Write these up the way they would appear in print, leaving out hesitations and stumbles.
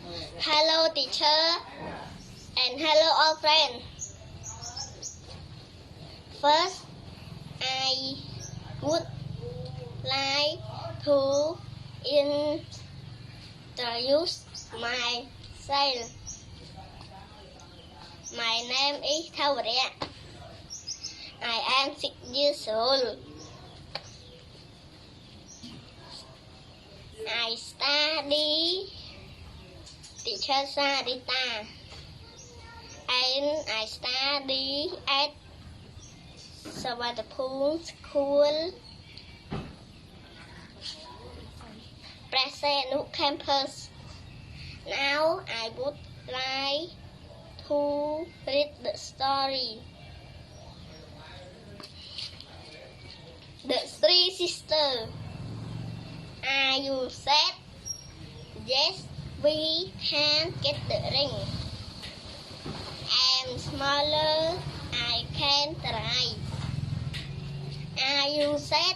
Hello teacher and hello all friends. First, I would like to introduce myself. My name is Thawaria. I am 6 years old. I study teacher Sarita and I study at Savatapur School, Presenu campus. Now I would like to read the story. The Three Sisters. Are you sad? Yes, we can get the ring. I'm smaller, I can try. Are you sad?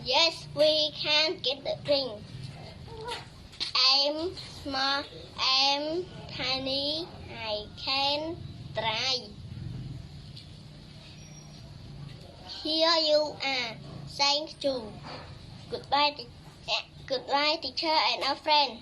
Yes, we can get the ring. I'm small, I'm tiny, I can try. Here you are. Thank you. Goodbye, teacher and our friend.